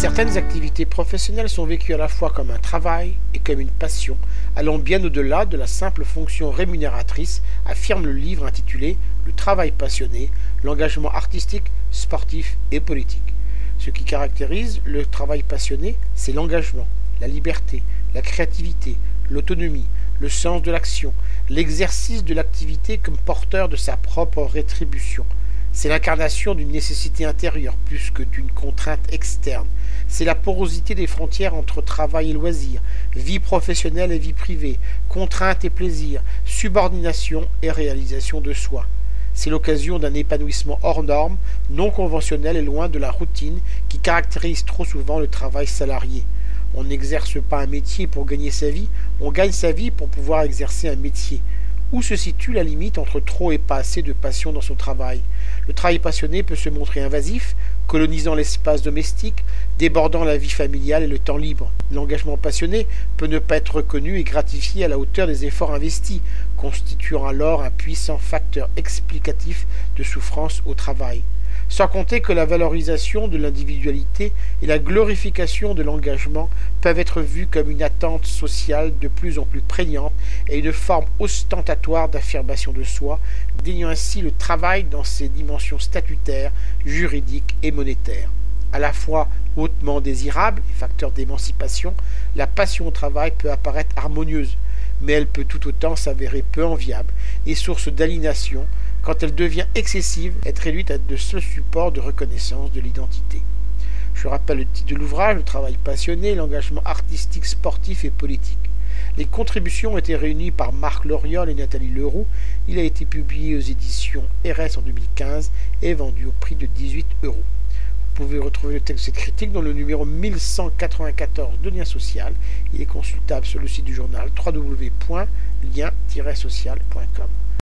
Certaines activités professionnelles sont vécues à la fois comme un travail et comme une passion, allant bien au-delà de la simple fonction rémunératrice, affirme le livre intitulé « Le travail passionné, l'engagement artistique, sportif et politique ». Ce qui caractérise le travail passionné, c'est l'engagement, la liberté, la créativité, l'autonomie, le sens de l'action, l'exercice de l'activité comme porteur de sa propre rétribution. C'est l'incarnation d'une nécessité intérieure plus que d'une contrainte externe. C'est la porosité des frontières entre travail et loisir, vie professionnelle et vie privée, contrainte et plaisir, subordination et réalisation de soi. C'est l'occasion d'un épanouissement hors norme, non conventionnel et loin de la routine qui caractérise trop souvent le travail salarié. On n'exerce pas un métier pour gagner sa vie, on gagne sa vie pour pouvoir exercer un métier. Où se situe la limite entre trop et pas assez de passion dans son travail? Le travail passionné peut se montrer invasif, colonisant l'espace domestique, débordant la vie familiale et le temps libre. L'engagement passionné peut ne pas être reconnu et gratifié à la hauteur des efforts investis, constituant alors un puissant facteur explicatif de souffrance au travail. Sans compter que la valorisation de l'individualité et la glorification de l'engagement peuvent être vues comme une attente sociale de plus en plus prégnante et une forme ostentatoire d'affirmation de soi, déniant ainsi le travail dans ses dimensions statutaires, juridiques et monétaires. À la fois hautement désirable et facteur d'émancipation, la passion au travail peut apparaître harmonieuse, mais elle peut tout autant s'avérer peu enviable et source d'aliénation quand elle devient excessive, être réduite à de seuls supports de reconnaissance de l'identité. Je rappelle le titre de l'ouvrage, Le travail passionné, l'engagement artistique, sportif et politique. Les contributions ont été réunies par Marc Loriol et Nathalie Leroux. Il a été publié aux éditions RS en 2015 et vendu au prix de 18 €. Vous pouvez retrouver le texte de cette critique dans le numéro 1194 de Lien Social. Il est consultable sur le site du journal www.lien-social.com.